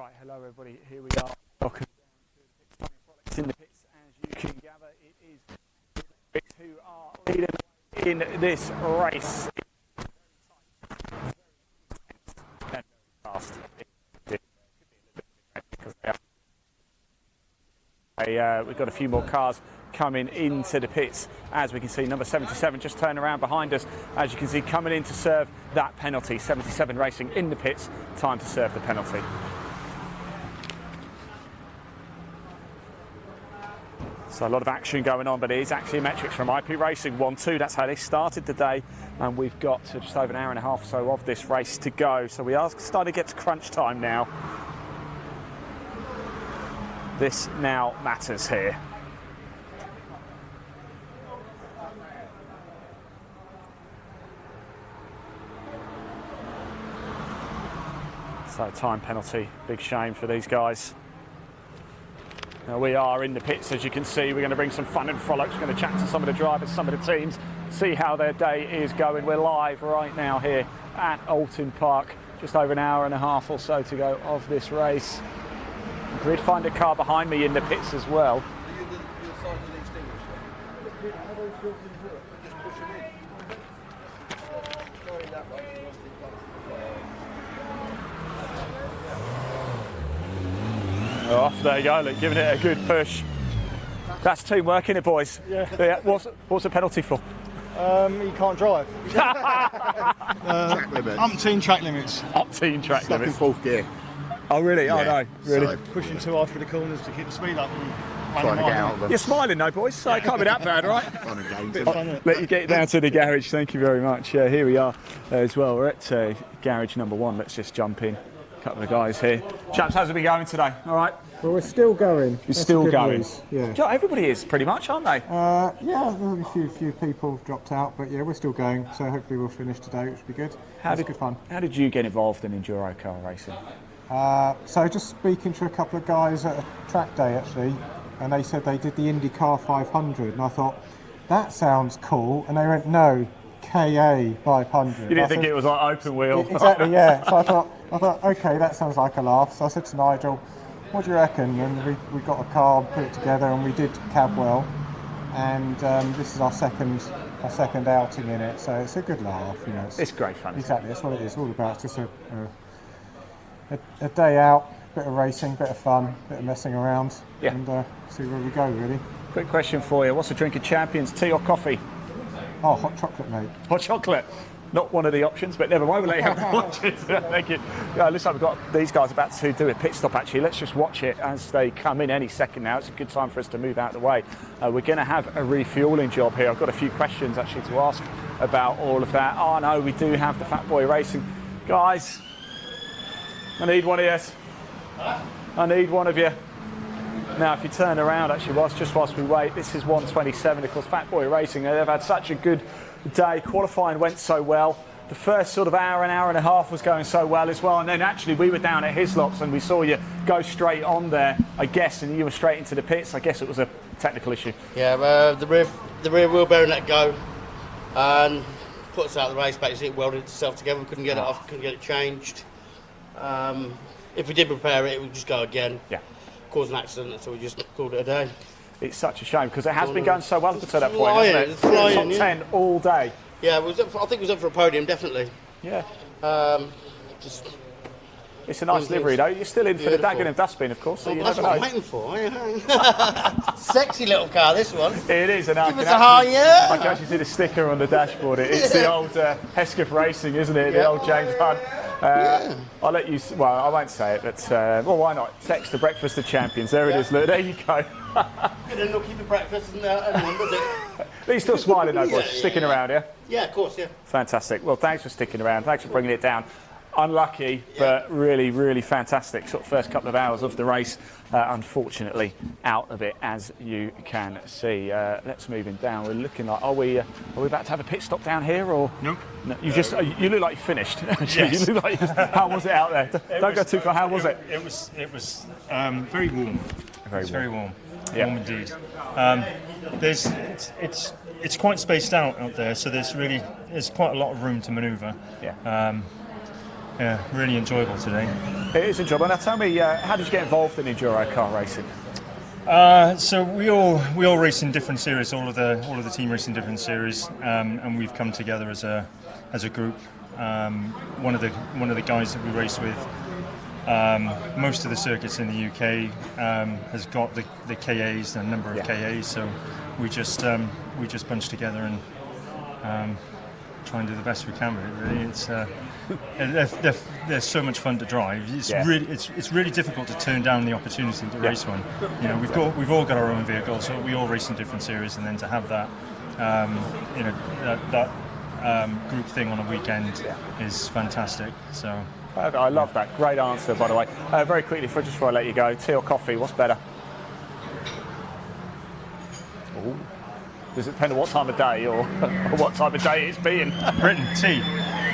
Right, hello everybody, here we are. Welcome to frolics in the pits. As you can gather, it is who are leading in this race. Fast. We've got a few more cars coming into the pits. As we can see, number 77 just turned around behind us. As you can see, coming in to serve that penalty. 77 racing in the pits, time to serve the penalty. So a lot of action going on, but it is axiometrics from IP Racing 1-2. That's how they started the day, and we've got just over an hour and a half or so of this race to go. So we are starting to get to crunch time now. This now matters here. So time penalty, big shame for these guys. Now we are in the pits, as you can see. We're going to bring some fun and frolics. We're going to chat to some of the drivers, some of the teams, see how their day is going. We're live right now here at Oulton Park. Just over an hour and a half or so to go of this race. Grid finder car behind me in the pits as well. Off there you go, look, giving it a good push. That's teamwork, isn't it, boys? Yeah. What's the penalty for? You can't drive. Track limits. Umpteen track limits. Umpteen track Stuck limits. in fourth gear. Oh really? Yeah. Oh no, really? So, Pushing too hard through the corners to keep the speed up. trying to get out of them. You're smiling though, boys, so it can't be that bad, right? Fun and games. Bit of fun, Let you get down to the garage, thank you very much. Yeah, here we are as well. We're at garage number 1. Let's just jump in. A couple of guys here. Chaps, how's it been going today? All right? Well, we're still going. You're still going? News. Yeah. Yeah, everybody is pretty much, aren't they? Yeah, a few people dropped out, but yeah, we're still going. So hopefully we'll finish today, which will be good. That's good fun. How did you get involved in EnduroKA racing? So just speaking to a couple of guys at a track day actually, and they said they did the IndyCar 500, and I thought that sounds cool, and they went no, KA 500. You didn't think it was like open wheel? Exactly, yeah. So I thought, okay, that sounds like a laugh. So I said to Nigel, what do you reckon? And we got a car, put it together, and we did cab well. And this is our second outing in it, so it's a good laugh. You know, it's great fun. Exactly, that's what it is all about. It's just a day out, bit of racing, bit of fun, bit of messing around, and see where we go, really. Quick question for you: what's the drink of champions, tea or coffee? Oh, hot chocolate, mate. Hot chocolate. Not one of the options, but never mind, we'll let you have the options. Thank you. Looks like we've got these guys about to do a pit stop actually. Let's just watch it as they come in any second now. It's a good time for us to move out of the way. We're going to have a refuelling job here. I've got a few questions actually to ask about all of that. Oh no, we do have the Fat Boy Racing. Guys, I need one of you. I need one of you. Now, if you turn around, actually, whilst we wait, this is 127. Of course, Fat Boy Racing, they've had such a good day. Qualifying went so well. The first sort of hour and a half was going so well as well. And then actually, we were down at Hislops and we saw you go straight on there, I guess, and you were straight into the pits. I guess it was a technical issue. Yeah, the rear wheel bearing let go and put us out of the race. Basically, it welded itself together. We couldn't get it off, couldn't get it changed. If we did repair it, it would just go again. Yeah. Cause an accident, so we just called it a day. It's such a shame because it has been going so well to that point, hasn't it? It's flying, Top 10 all day. Yeah, I think it was up for a podium, definitely. Yeah. Just it's a nice livery though. You're still in for the Dagenham dustbin, of course. So you that's never what know. I'm waiting for. Sexy little car, this one. It is, and Give us a high, yeah. I can actually see the sticker on the dashboard. It's the old Hesketh Racing, isn't it? The old James Hunt. I'll let you. Well, I won't say it, but well, why not? Text the Breakfast of Champions. There it is. Look, there you go. Good looky for breakfast, and anyone does it. Are you still smiling though, boys? Sticking around, yeah? Yeah, of course, yeah. Fantastic. Well, thanks for sticking around. Thanks for bringing it down. Unlucky, but really, really fantastic sort of first couple of hours of the race. Unfortunately, out of it, as you can see. Let's move him down. We're looking like, are we about to have a pit stop down here, or Nope. No, you just you look like you finished. Yes. You look like how was it out there? Don't go too far. How was it? It was very warm. Very warm. Yeah. Warm indeed. It's quite spaced out there, so there's quite a lot of room to manoeuvre. Yeah. Yeah, really enjoyable today. It is enjoyable. Now tell me, how did you get involved in EnduroKA racing? So we all race in different series. All of the team race in different series, and we've come together as a group. One of the guys that we race with, most of the circuits in the UK has got the KAs, a number of KAs. So we just bunch together and try and do the best we can with it. Really, it's they're so much fun to drive. It's really difficult to turn down the opportunity to race one. You know, we've all got our own vehicles, so we all race in different series, and then to have that group thing on a weekend is fantastic. So I love that. Great answer, by the way. Very quickly, just before I let you go, tea or coffee? What's better? Ooh. Does it depend on what time of day or what time of day it's been? Britain, tea.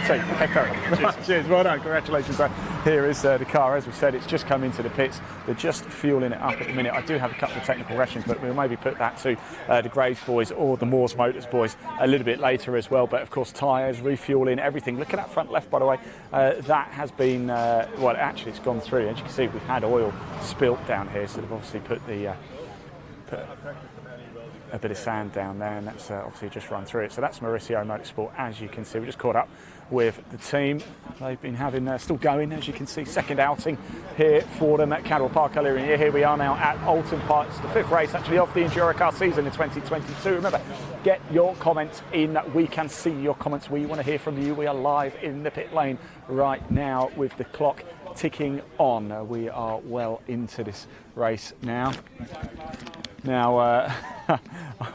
Okay, fair enough. Cheers. Well done. Congratulations. Here is the car. As we said, it's just come into the pits. They're just fueling it up at the minute. I do have a couple of technical questions, but we'll maybe put that to the Graves boys or the Moores Motors boys a little bit later as well. But of course, tyres, refueling, everything. Look at that front left, by the way. That has been, well, actually, it's gone through. As you can see, we've had oil spilt down here, so they've obviously put a bit of sand down there, and that's obviously just run through it. So that's Mauricio Motorsport. As you can see, we just caught up with the team. They've been having still going, as you can see, second outing here for them at Oulton Park earlier in the year. Here we are now at Oulton Park. It's the 5th race actually of the EnduroKA season in 2022. Remember, get your comments in. We can see your comments. We want to hear from you. We are live in the pit lane right now with the clock ticking on. We are well into this race now. Now, I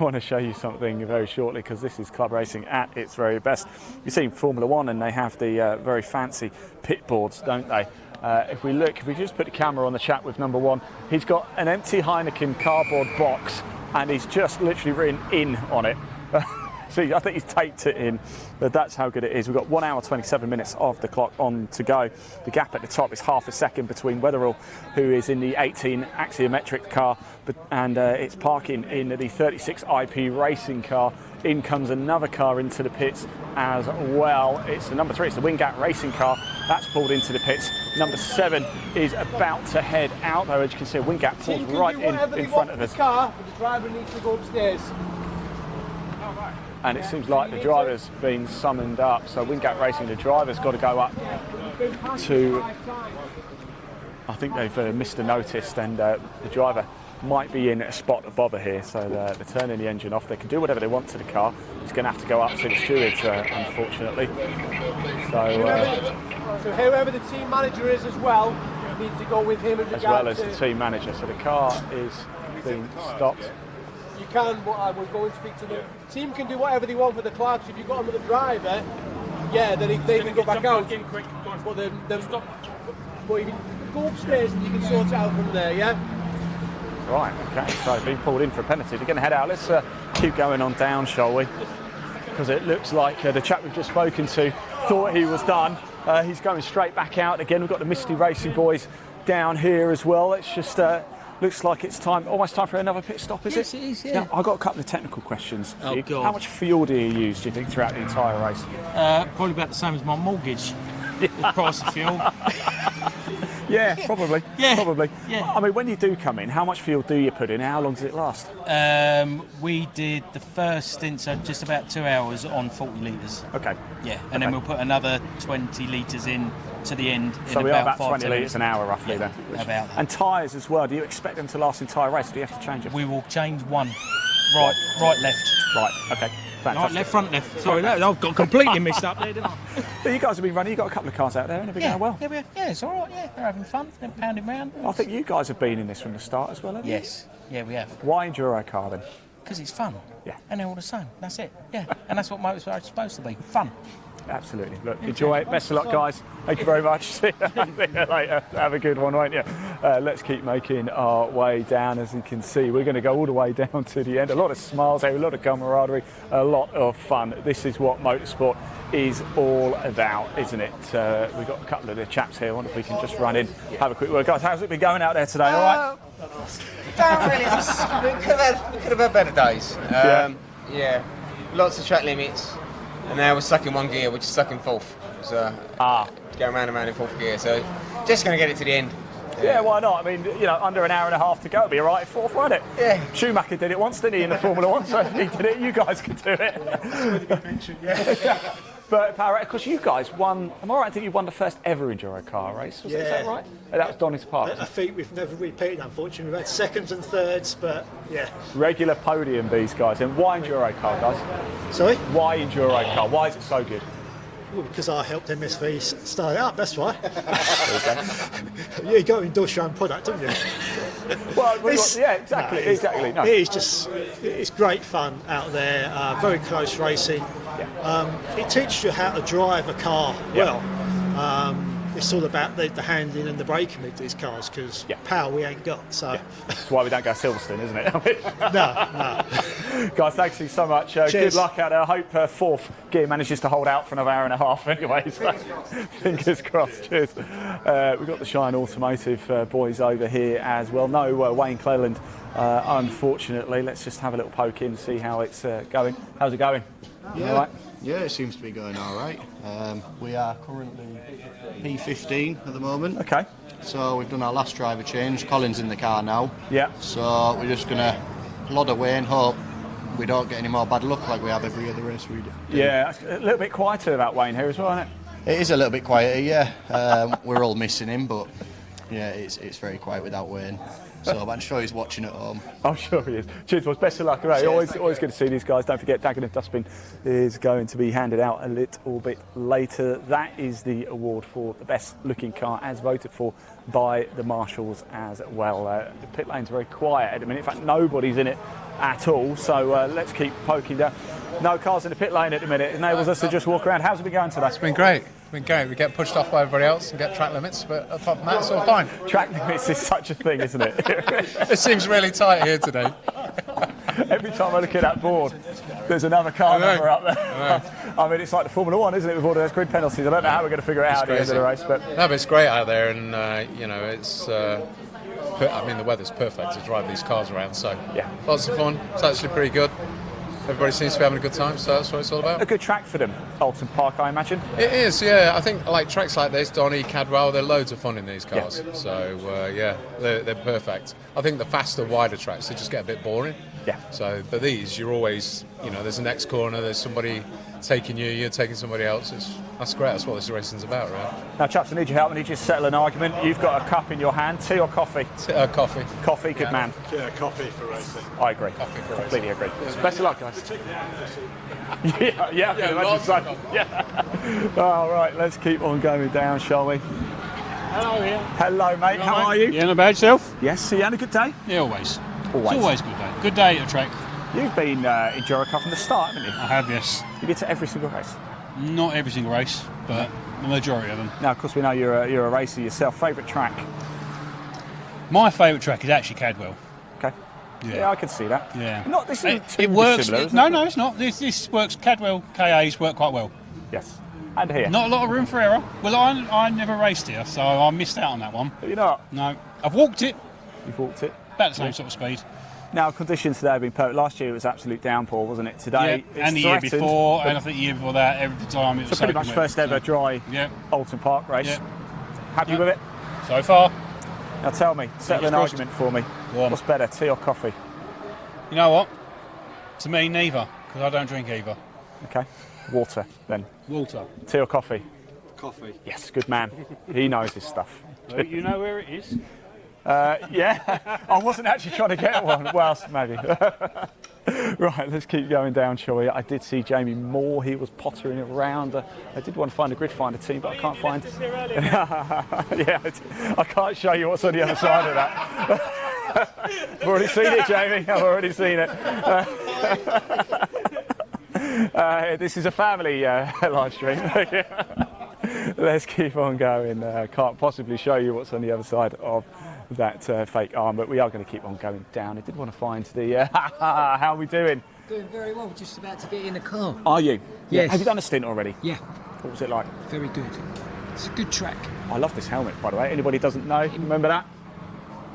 want to show you something very shortly, because this is club racing at its very best. You've seen Formula One, and they have the very fancy pit boards, don't they? If we just put the camera on the chap with number 1, he's got an empty Heineken cardboard box, and he's just literally written "in" on it. See, I think he's taped it in, but that's how good it is. We've got 1 hour 27 minutes of the clock on to go. The gap at the top is half a second between Weatherall, who is in the 18 axiometric car, and it's parking in the 36 IP racing car. In comes another car into the pits as well. It's the number 3, it's the Wingate racing car. That's pulled into the pits. Number 7 is about to head out, though. As you can see, Wingate pulls right in front of us. The car, but the driver needs to go upstairs. And it seems like the driver's been summoned up. So Wingate Racing, the driver's got to go up to, I think they've missed a notice, and the driver might be in a spot of bother here. So they're turning the engine off. They can do whatever they want to the car. He's going to have to go up to the stewards, unfortunately. So whoever the team manager is as well needs to go with him as well as the team manager. So the car is being stopped. You can, but I will go and speak to the team. Can do whatever they want for the clerks. If you've got another driver, yeah, then they can go back out. But then you can go upstairs and you can sort it out from there, yeah? Right, okay, so being pulled in for a penalty. They're going to head out. Let's keep going on down, shall we? Because it looks like the chap we've just spoken to thought he was done. He's going straight back out again. We've got the Misty Racing boys down here as well. It's just looks like it's almost time for another pit stop, is it? Yes, it is, yeah. Now, I've got a couple of technical questions for you. God. How much fuel do you use, do you think, throughout the entire race? Probably about the same as my mortgage. The price of fuel. Yeah, probably. Yeah. Probably. Yeah. I mean, when you do come in, how much fuel do you put in? How long does it last? We did the first stint, so just about 2 hours on 40 litres. Okay. Yeah, and then we'll put another 20 litres in to the end. So we are about 20 litres an hour, roughly, then. About that. And tyres as well. Do you expect them to last the entire race, or do you have to change them? We will change one. Right, left. Right, okay. Fantastic. Right, left, front, left. Sorry, I've got completely mixed up there, didn't I? But you guys have been running, you've got a couple of cars out there, and they've been going well. Yeah, it's all right, yeah. They're having fun, they're pounding round. I think you guys have been in this from the start as well, haven't you? Yes, yeah, we have. Why EnduroKA then? Because it's fun. Yeah. And they're all the same, that's it. Yeah, and that's what motorsport is supposed to be, fun. Absolutely. Look, enjoy it. Best of luck, guys. Thank you very much. See you later. Have a good one, won't you? Let's keep making our way down. As you can see, we're going to go all the way down to the end. A lot of smiles here, a lot of camaraderie, a lot of fun. This is what motorsport is all about, isn't it? We've got a couple of the chaps here. I wonder if we can just run in, have a quick word. Guys, how's it been going out there today? All right? Don't really. We could have had better days. Yeah, lots of track limits. And now we're stuck in one gear, which is stuck in fourth. So going round and round in fourth gear. So Just going to get it to the end. Yeah, why not? I mean, you know, under an hour and a half to go, it'll be all right fourth, won't it? Yeah. Schumacher did it once, didn't he, in the Formula One? So if he did it, you guys could do it. But of course, you guys won. Am I right? I think you won the first ever EnduroKA race. Is that right? That was Oulton Park. I think we've never repeated, unfortunately. We've had seconds and thirds, but yeah. Regular podium, these guys. And why EnduroKA, guys? Sorry? Why EnduroKA? Why is it so good? Well, because I helped MSV start it up, that's why. Yeah, you got to endorse your own product, don't you? Well, yeah, exactly, exactly. No. It is just, it's great fun out there, very close racing. Yeah. It teaches you how to drive a car well. It's all about the handling and the braking with these cars, because power we ain't got. So that's why we don't go Silverstone, isn't it? No. Guys, thanks you so much. Good luck out there. I hope fourth gear manages to hold out for another hour and a half anyway. So fingers crossed. Cheers. We've got the Shine Automotive boys over here as well. No Wayne Cleland, unfortunately. Let's just have a little poke in and see how it's going. How's it going? Yeah. All right? Yeah, it seems to be going all right. We are currently P15 at the moment. Okay. So we've done our last driver change. Colin's in the car now. Yeah. So we're just going to plod away and hope we don't get any more bad luck like we have every other race we do. Yeah, a little bit quieter about Wayne here as well, isn't it? It is a little bit quieter, yeah. We're all missing him, but yeah, it's very quiet without Wayne. So I'm sure he's watching at home. I'm sure he is. Cheers, boys. Best of luck. Right. Always good to see these guys. Don't forget, Dagenham Dustbin is going to be handed out a little bit later. That is the award for the best looking car, as voted for by the marshals as well. The pit lane's very quiet at the minute. In fact, nobody's in it at all. So let's keep poking down. No cars in the pit lane at the minute. It enables us to just walk around. How's it been going today? It's been great. We get pushed off by everybody else and get track limits, but apart from that, it's all fine. Track limits is such a thing, isn't it? It seems really tight here today. Every time I look at that board, there's another car number up there. I mean, it's like the Formula One, isn't it, with all those grid penalties? I don't know how we're going to figure it out at the end of the race. But no, but it's great out there, and you know, it's. I mean, the weather's perfect to drive these cars around, so yeah, lots of fun. It's actually pretty good. Everybody seems to be having a good time, so that's what it's all about. A good track for them, Oulton Park, I imagine. It is, yeah. I think like tracks like this, Donny, Cadwell, they're loads of fun in these cars. Yeah. So yeah, they're perfect. I think the faster, wider tracks, they just get a bit boring. Yeah. So, but these, you're always, you know, there's a next corner, there's somebody taking you, you're taking somebody else. That's great. That's what this racing's about, right? Now, chaps, I need your help. I need you to settle an argument. You've got a cup in your hand. Tea or coffee? Coffee. Coffee, good man. Yeah, coffee for racing. I agree. Coffee for Completely racing. agree. Best of luck, guys. Yeah, I can imagine so. Yeah. All right, let's keep on going down, shall we? Hello, Ian. Hello, mate. How are you? Yeah, not bad yourself? Yes. You had a good day? Yeah, always. Always. It's always a good day. Good day at a track. You've been EnduroKA from the start, haven't you? I have, yes. You been to every single race? Not every single race, but the majority of them. Now, of course, we know you're a racer yourself. Favourite track? My favourite track is actually Cadwell. Okay. Yeah, I can see that. Yeah. Not this isn't too it works. dissimilar, No, it's not. This works. Cadwell KAs work quite well. Yes. And here. Not a lot of room for error. Well, I never raced here, so I missed out on that one. But you're not? No. I've walked it. You've walked it? About the same sort of speed. Now, conditions today have been perfect. Last year it was absolute downpour, wasn't it? Today it's and the year before, and I think the year before that, every time it was so pretty much first ever dry Oulton Park race. Yep. Happy with it? So far. Now tell me, settle an argument for me. What's better, tea or coffee? You know what? To me, neither, because I don't drink either. Okay. Water, then. Water. Tea or coffee? Coffee. Yes, good man. He knows his stuff. You know where it is? Yeah, I wasn't actually trying to get one. Well, maybe. Right, let's keep going down, shall we? I did see Jamie Moore. He was pottering around. I did want to find a grid finder team, but I can't find. Yeah, I can't show you what's on the other side of that. I've already seen it, Jamie. I've already seen it. This is a family live stream. Let's keep on going. Can't possibly show you what's on the other side of that fake arm, but we are going to keep on going down. I did want to find the how are we doing? Doing very well, just about to get in the car. Are you? Yes. Have you done a stint already? Yeah. What was it like? Very good. It's a good track. I love this helmet, by the way. Anybody doesn't know, remember that?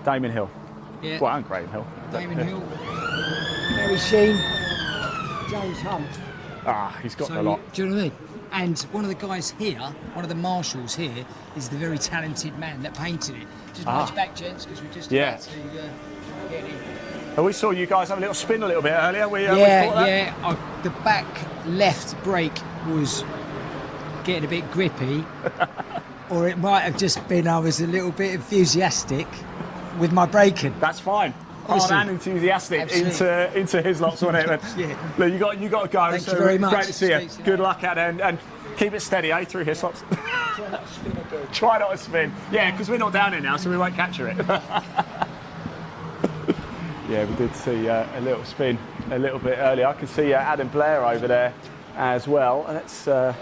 Damon Hill. Yeah. Well, and Graham Hill. Damon Hill, Mary Sheen, James Hunt. Ah, he's got a lot. Do you know what I mean? And one of the guys here, one of the marshals here, is the very talented man that painted it. Just watch back, gents, because we're just about to get in. And we saw you guys have a little spin a little bit earlier. We caught that? The back left brake was getting a bit grippy, or it might have just been I was a little bit enthusiastic with my braking. That's fine. Hard and enthusiastic into his lots, wasn't it? Look, you got to go. Thank you very much. Great to see you. Good luck at it, and keep it steady, through his slots. Try not to spin. Yeah, because we're not down here now, so we won't capture it. Yeah, we did see a little spin a little bit earlier. I can see Adam Blair over there as well. And let's have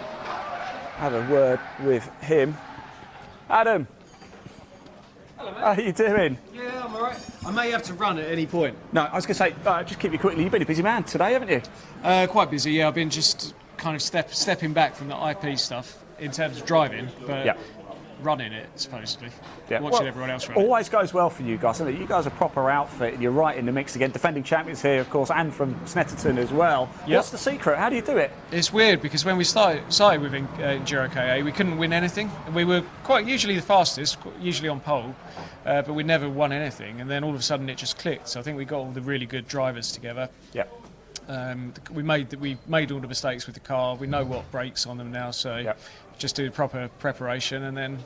a word with him. Adam. Hello, mate. How are you doing? Yeah, I'm alright. I may have to run at any point. No, I was going to say, just keep you quickly. You've been a busy man today, haven't you? Quite busy, yeah. I've been just kind of stepping back from the IP stuff in terms of driving, but running it, supposedly. Yeah. Watching everyone else run it. Always goes well for you guys, doesn't it? You guys are a proper outfit, and you're right in the mix again. Defending champions here, of course, and from Snetterton as well. Yep. What's the secret? How do you do it? It's weird because when we started with EnduroKA, we couldn't win anything. We were quite usually the fastest, usually on pole, but we never won anything. And then all of a sudden it just clicked. So I think we got all the really good drivers together. Yeah. We made all the mistakes with the car. We know what brakes on them now, so just do proper preparation, and then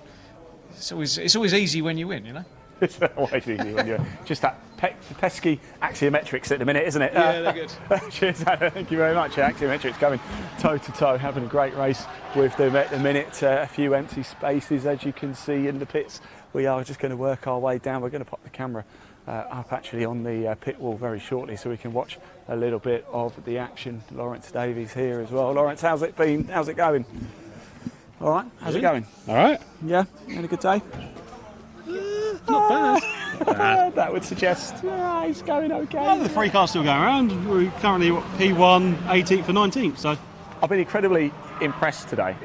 it's always easy when you win, you know. It's always easy when you're just that pesky axiometrics at the minute, isn't it? Yeah, they're good. Cheers, Adam. Thank you very much. Axiometrics going toe to toe, having a great race with them at the minute. A few empty spaces, as you can see in the pits. We are just going to work our way down. We're going to pop the camera up actually on the pit wall very shortly, so we can watch a little bit of the action. Lawrence Davies here as well. Lawrence, how's it been? How's it going? All right. How's it going? All right. Yeah. Had a good day. Not bad. That would suggest it's going okay. Well, the 3 cars still going around. We're currently P1, 18th and 19th. So I've been incredibly impressed today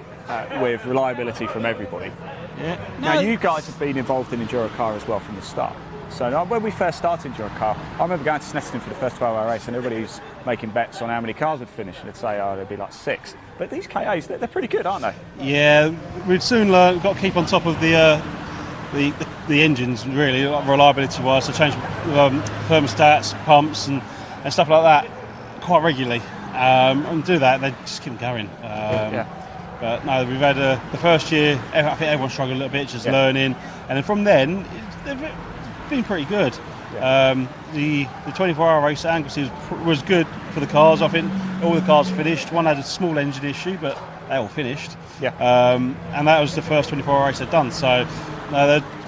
with reliability from everybody. Yeah. Now you guys have been involved in EnduroKA as well from the start. So when we first started EnduroKA, I remember going to Snetterton for the first 12-hour race, and everybody was making bets on how many cars would finish, and they'd say, oh, there'd be like 6. But these KAs, they're pretty good, aren't they? yeah, we've soon learned. We've got to keep on top of the engines, really, reliability-wise. So change thermostats, pumps, and stuff like that quite regularly. And do that, they just keep going. But no, we've had the first year. I think everyone struggled a little bit, just learning, and then from then, they've been pretty good. The 24-hour race at Anglesey was good for the cars. I think all the cars finished. One had a small engine issue, but they all finished. And that was the first 24-hour race they'd done. So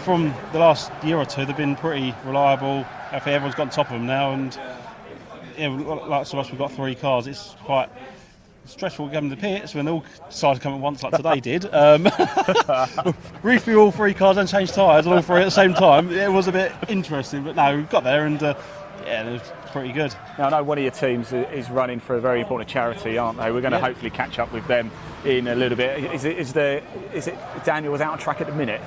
from the last year or two, they've been pretty reliable. I think everyone's got on top of them now, and like so much, we've got 3 cars. It's quite stressful coming to the pits when they all decided to come at once like today did. Refuel all 3 cars and change tyres all 3 at the same time. It was a bit interesting, but no, we got there, and it was pretty good. Now I know one of your teams is running for a very important charity, aren't they? We're going to hopefully catch up with them in a little bit. Is it Daniel was out on track at the minute?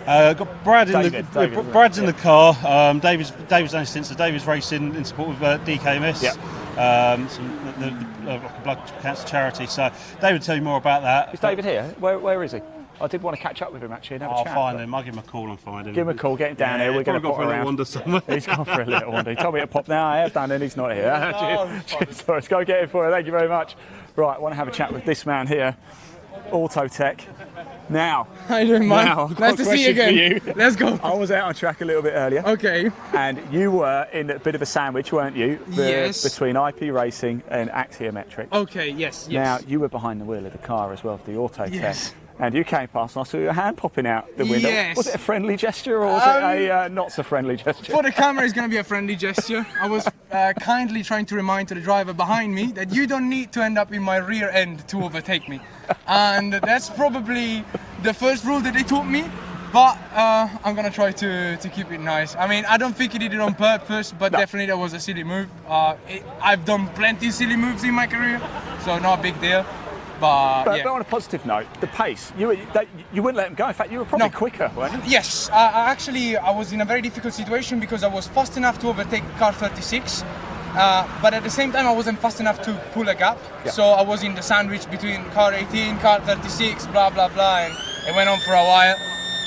Got Brad in David, Brad's in the car. David's done his stint, so David's racing in support with DKMS. The blood cancer charity. So David will tell you more about that. Is David here? Where is he? I did want to catch up with him actually and have a chat. I'll find him. I'll give him a call and find him. Give him a call, get him down here. We're going to pop around. Wander somewhere. He's gone for a little wander. He told me to pop now. I have done, and he's not here. So let's go get him for it. Thank you very much. Right, I want to have a chat with this man here, Autotech. Now, how you doing, man? Nice to see you again. Let's go. I was out on track a little bit earlier. Okay. And you were in a bit of a sandwich, weren't you? Yes. Between IP Racing and Axiometric. Okay, yes. Now, you were behind the wheel of the car as well, for the Autotech. Yes. And you came past and I saw your hand popping out the window. Yes. Was it a friendly gesture or was it a not so friendly gesture? For the camera, it's going to be a friendly gesture. I was kindly trying to remind to the driver behind me that you don't need to end up in my rear end to overtake me. And that's probably the first rule that they taught me. But I'm going to try to keep it nice. I mean, I don't think he did it on purpose, but definitely that was a silly move. I've done plenty of silly moves in my career, so not a big deal. But on a positive note, the pace, you wouldn't let him go. In fact, you were probably quicker, weren't you? Yes, I was in a very difficult situation because I was fast enough to overtake car 36, but at the same time I wasn't fast enough to pull a gap. Yeah. So I was in the sandwich between car 18, car 36, blah blah blah, and it went on for a while.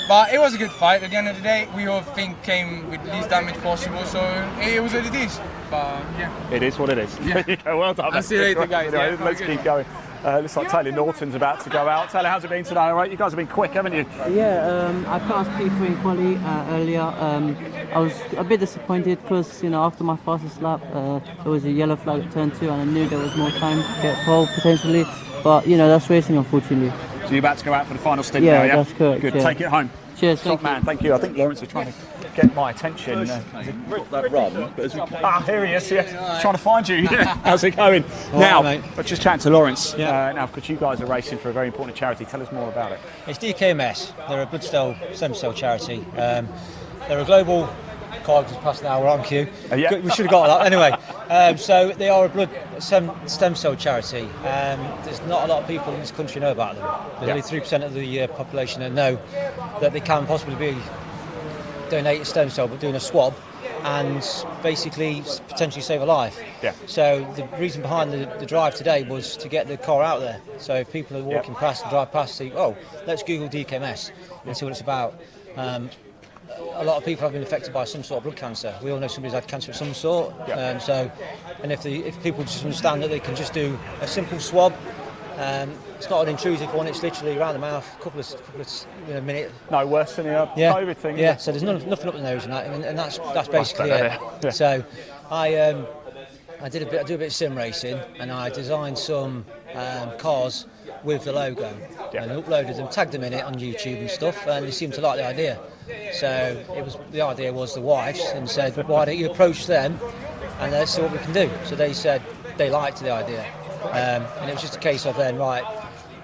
But it was a good fight. At the end of the day, we all think came with least damage possible, so it was what it is. But yeah, it is what it is. Yeah. There you go. Well done. I'll see you later, guys. Anyway, Yeah, let's good. keep going. Looks like Taylor Norton's about to go out. Taylor, how's it been today? All right, you guys have been quick, haven't you? Yeah, I passed P3 in quali earlier. I was a bit disappointed because, after my fastest lap, there was a yellow flag at turn 2 and I knew there was more time to get pole potentially. But, that's racing, unfortunately. So you're about to go out for the final stint Yeah, now, yeah? that's correct. Good, Yeah. take it home. Cheers, Top man, thank you. I think Lawrence is trying to get my attention. Here he is, yeah. Trying to find you. How's it going? Now, but just chatting to Lawrence. Now, because you guys are racing for a very important charity, tell us more about it. It's DKMS. They're a blood stem cell charity. They're a global. Carl just passed an hour on cue. We should have got that anyway. So they are a blood stem cell charity. There's not a lot of people in this country know about them. There's only 3% of the population that know that they can possibly be donating stem cell, but doing a swab and basically potentially save a life. Yeah. So the reason behind the drive today was to get the car out there. So if people are walking past and drive past, say, oh, let's Google DKMS and see what it's about. A lot of people have been affected by some sort of blood cancer. We all know somebody's had cancer of some sort. And if people just understand that they can just do a simple swab, it's not an intrusive one. It's literally around the mouth, a couple of minutes. No worse than the COVID thing. Yeah. So there's nothing up the nose and that, and that's basically it. Yeah. So I do a bit of sim racing, and I designed some cars with the logo and uploaded them, tagged them in it on YouTube and stuff, and they seemed to like the idea. So the idea was the wives, and said, why don't you approach them and let's see what we can do. So they said they liked the idea, and it was just a case of then, right,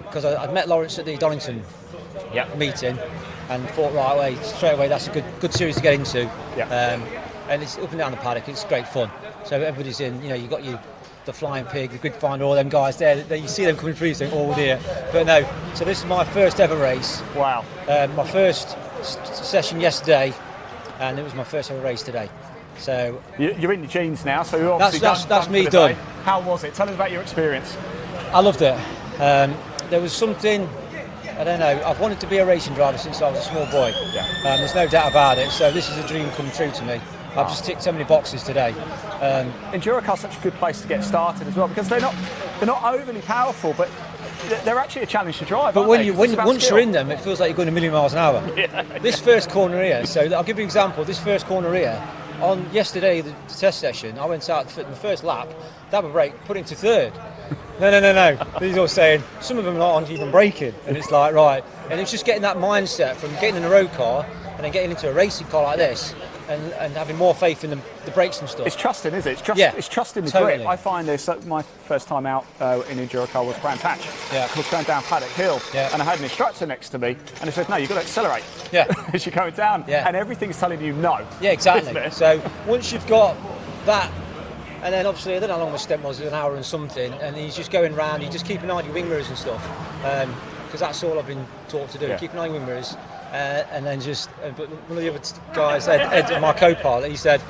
because I'd met Lawrence at the Donington meeting and thought straight away that's a good series to get into. And it's up and down the paddock, it's great fun. So everybody's in, you've got the Flying Pig, the Grid Finder, all them guys there, you see them coming through, you think, oh dear. But no, so this is my first ever race. Wow. My first session yesterday, and it was my first ever race today. So you're in the jeans now, so you're obviously that's me done. How was it? Tell us about your experience. I loved it. There was something, I don't know, I've wanted to be a racing driver since I was a small boy. There's no doubt about it, so this is a dream come true to me. I've just ticked so many boxes today. EnduroKA is such a good place to get started as well, because they're not overly powerful, but they're actually a challenge to drive. But once you're in them, it feels like you're going a million miles an hour. This first corner here, so I'll give you an example. This first corner here, on yesterday, the test session, I went out in the first lap, double brake, put into third. No. These all saying, some of them aren't even braking. And it's like, right. And it's just getting that mindset from getting in a road car and then getting into a racing car like this. And having more faith in the brakes and stuff. It's trusting, is it? It's trusting the totally. grip. I find this, my first time out in EnduroKA was Cran Patch. I was going down Paddock Hill, and I had an instructor next to me, and he said, no, you've got to accelerate as you're going down, and everything's telling you no. Yeah, exactly. So once you've got that, and then obviously, I don't know how long the stint was, an hour and something, and he's just going round, you just keep an eye on your wing mirrors and stuff, because that's all I've been taught to do, keep an eye on your wing mirrors. And then but one of the other guys, Ed, my co-pilot, he said,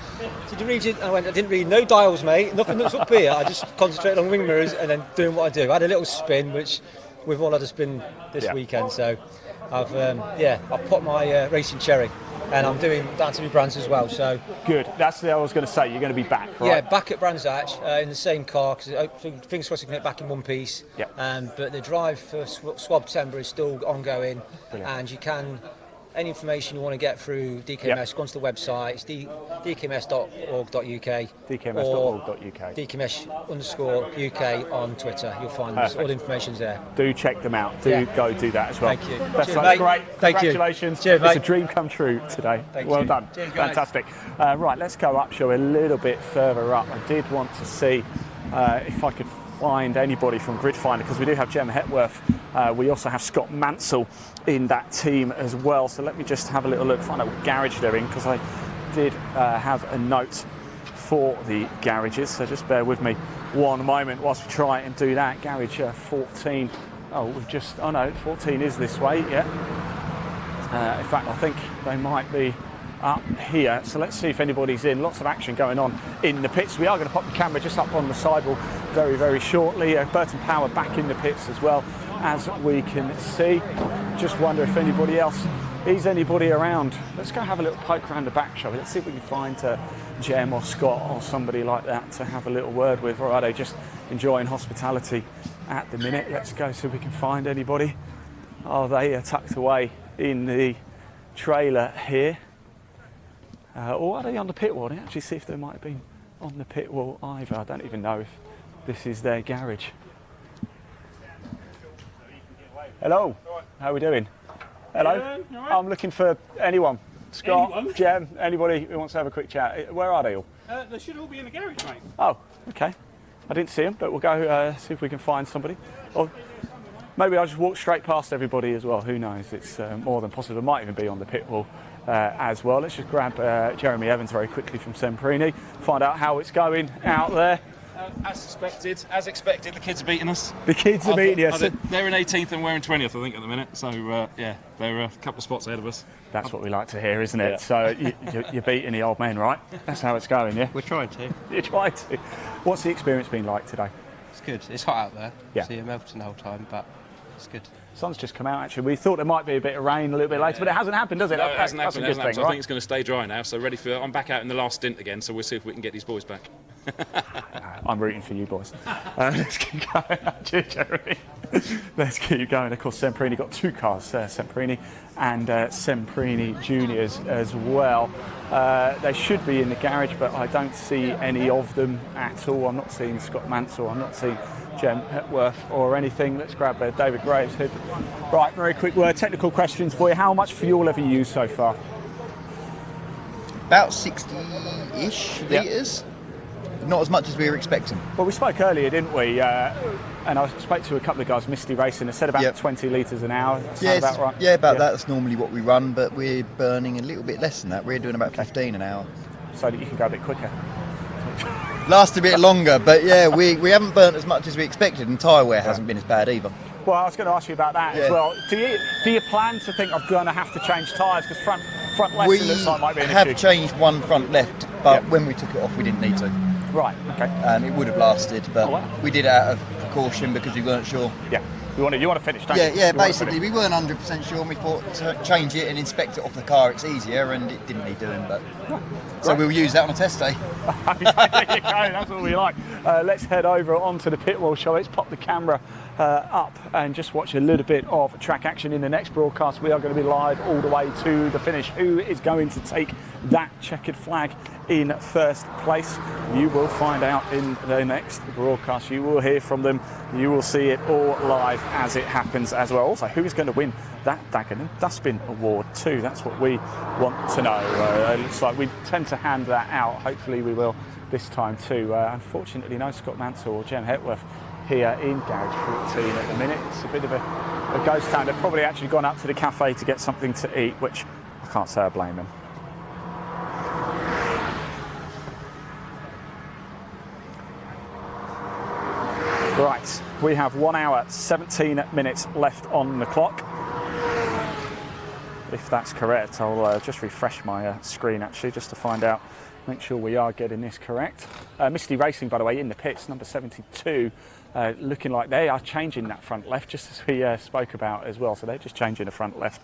did you read it? I went, I didn't read no dials, mate, nothing that's up here. I just concentrated on wing mirrors and then doing what I do. I had a little spin, which we've all had a spin this weekend, so I've put my racing cherry, and I'm doing down to New Brands as well. So good. That's what I was going to say. You're going to be back, right? Yeah, back at Brands Hatch in the same car, because fingers crossed I can get back in one piece. But the drive for Swab Timber is still ongoing. Brilliant. And you can, any information you want to get through DKMS, go onto the website. It's dkms.org.uk. dkms.org.uk. dkms_UK on Twitter. You'll find all the information's there. Do check them out. Go do that as well. Thank you. That's Cheers, great. Thank Congratulations. You. Cheers, it's a dream come true today. Well done. Cheers, fantastic. Right, let's go up, shall we, a little bit further up. I did want to see if I could find anybody from Grid Finder, because we do have Gemma Hetworth. We also have Scott Mansell in that team as well. So let me just have a little look, find out what garage they're in, because I did have a note for the garages. So just bear with me one moment whilst we try and do that. Garage 14. Oh, 14 is this way, in fact, I think they might be up here. So let's see if anybody's in. Lots of action going on in the pits. We are going to pop the camera just up on the sidewall very, very shortly. Burton Power back in the pits as well, as we can see. Just wonder if anybody else is anybody around. Let's go have a little poke around the back, shall we? Let's see if we can find Jem or Scott or somebody like that to have a little word with. Or are they just enjoying hospitality at the minute? Let's go see if we can find anybody. Are they tucked away in the trailer here? Or are they on the pit wall? I didn't actually see if they might have been on the pit wall either. I don't even know if this is their garage. Hello, how are we doing? Hello, I'm looking for anyone. Scott, Jem, anybody who wants to have a quick chat. Where are they all? They should all be in the garage, mate. Oh, okay. I didn't see them, but we'll go see if we can find somebody. Or maybe I'll just walk straight past everybody as well. Who knows? It's more than possible. It might even be on the pit wall as well. Let's just grab Jeremy Evans very quickly from Semprini, find out how it's going out there. As expected, the kids are beating us. The kids are beating us. They're in 18th and we're in 20th, I think, at the minute. So, yeah, they're a couple of spots ahead of us. That's what we like to hear, isn't it? Yeah. So you're beating the old men, right? That's how it's going, yeah? We're trying to. You're trying to. What's the experience been like today? It's good. It's hot out there. Yeah. So you're melting the whole time, but it's good. Sun's just come out, actually. We thought there might be a bit of rain a little bit later, but it hasn't happened, does it? No, it hasn't That's a happened. good thing, So right? I think it's going to stay dry now. So ready for. I'm back out in the last stint again. So we'll see if we can get these boys back. I'm rooting for you boys. Let's keep going. Cheers, Jeremy. Let's keep going. Of course, Semprini got two cars, Semprini and Semprini Juniors as well. They should be in the garage, but I don't see any of them at all. I'm not seeing Scott Mansell. I'm not seeing Jem Hetworth or anything. Let's grab David Graves. Right, very quick word. Technical questions for you. How much fuel have you used so far? About 60-ish litres. Not as much as we were expecting. Well, we spoke earlier, didn't we? And I spoke to a couple of guys, Misty Racing, they said about 20 litres an hour. Yes, about right? Yeah, about that. That's normally what we run, but we're burning a little bit less than that. We're doing about 15 an hour. So that you can go a bit quicker. Last a bit longer, but yeah, we haven't burnt as much as we expected, and tyre wear hasn't been as bad either. Well, I was going to ask you about that as well. Do you plan to think I'm going to have to change tyres? Because front left it looks like might be an issue. We have changed one front left, but when we took it off, we didn't need to. Right, okay. It would have lasted, but we did it out of precaution because we weren't sure. Yeah, you want to finish, don't you? Yeah, basically, we weren't 100% sure, and we thought to change it and inspect it off the car, it's easier, and it didn't need doing, but... So we'll use that on a test day. Happy day, there you go, that's what we like. Let's head over onto the pit wall, shall we? Let's pop the camera up and just watch a little bit of track action. In the next broadcast, we are going to be live all the way to the finish. Who is going to take that checkered flag in first place? You will find out in the next broadcast. You will hear from them. You will see it all live as it happens as well. Also, who is going to win that Dagenham Dustbin Award too? That's what we want to know. It looks like we tend to hand that out. Hopefully we will this time too. Unfortunately, no Scott Mansell or Jem Hetworth here in Garage 14 at the minute. It's a bit of a ghost town. They've probably actually gone up to the cafe to get something to eat, which I can't say I blame them. Right, we have 1 hour, 17 minutes left on the clock. If that's correct, I'll just refresh my screen actually, just to find out, make sure we are getting this correct. Misty Racing, by the way, in the pits, number 72, looking like they are changing that front left, just as we spoke about as well. So they're just changing the front left.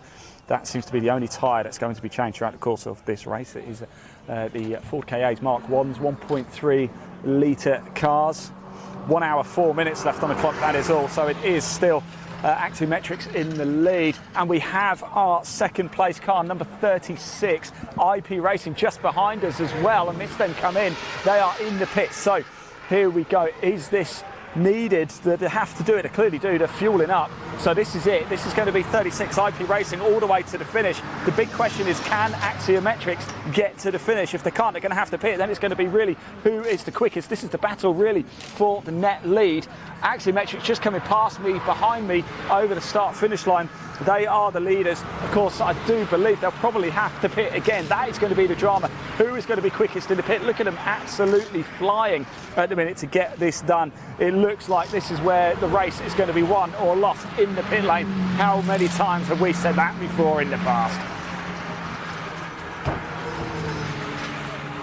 That seems to be the only tyre that's going to be changed throughout the course of this race. It is the Ford KA's Mark 1s, 1.3 litre cars. 1 hour, 4 minutes left on the clock, that is all. So it is still Axiometrics in the lead. And we have our second place car, number 36, IP Racing, just behind us as well. And this then come in, they are in the pits. So here we go. Is this needed? They have to do it, they clearly do, they're fueling up. So this is it, this is going to be 36 IP Racing all the way to the finish. The big question is, can Axiometrics get to the finish? If they can't, they're going to have to pit. Then it's going to be really who is the quickest. This is the battle really for the net lead. Axiometrics just coming past me, behind me, over the start finish line. They are the leaders. Of course, I do believe they'll probably have to pit again. That is going to be the drama. Who is going to be quickest in the pit? Look at them absolutely flying at the minute to get this done. It looks like this is where the race is going to be won or lost, in the pit lane. How many times have we said that before in the past?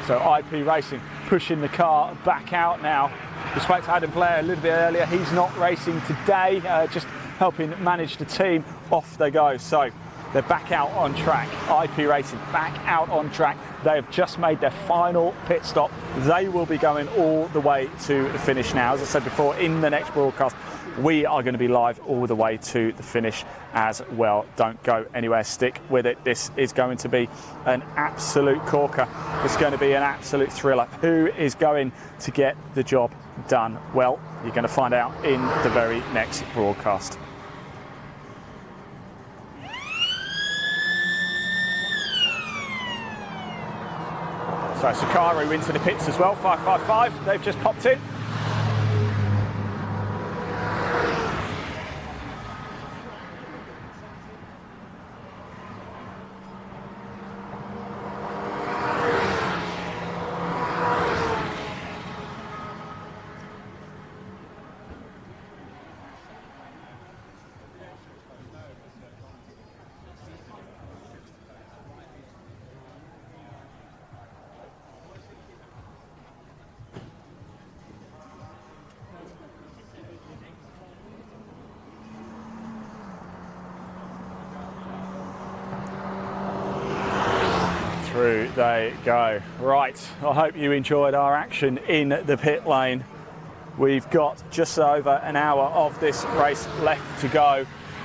So IP Racing pushing the car back out now. We spoke to Adam Blair a little bit earlier. He's not racing today, just helping manage the team. Off they go. So they're back out on track. IP Racing back out on track. They have just made their final pit stop. They will be going all the way to the finish now. As I said before, in the next broadcast, we are going to be live all the way to the finish as well. Don't go anywhere, stick with it. This is going to be an absolute corker. It's going to be an absolute thriller. Who is going to get the job done? Well, you're going to find out in the very next broadcast. So Sakaru into the pits as well, 555. They've just popped in. Through they go. Right, I hope you enjoyed our action in the pit lane. We've got just over an hour of this race left to go.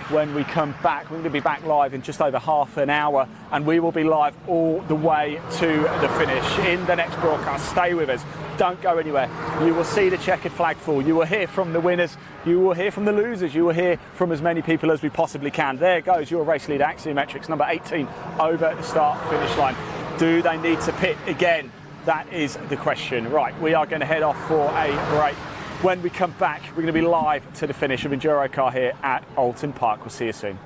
When we come back, we're going to be back live in just over half an hour, and we will be live all the way to the finish in the next broadcast. Stay with us. Don't go anywhere. You will see the checkered flag fall. You will hear from the winners. You will hear from the losers. You will hear from as many people as we possibly can. There goes your race leader, Axiometrics, number 18, over the start-finish line. Do they need to pit again? That is the question. Right, we are going to head off for a break. When we come back, we're going to be live to the finish of EnduroKA here at Oulton Park. We'll see you soon.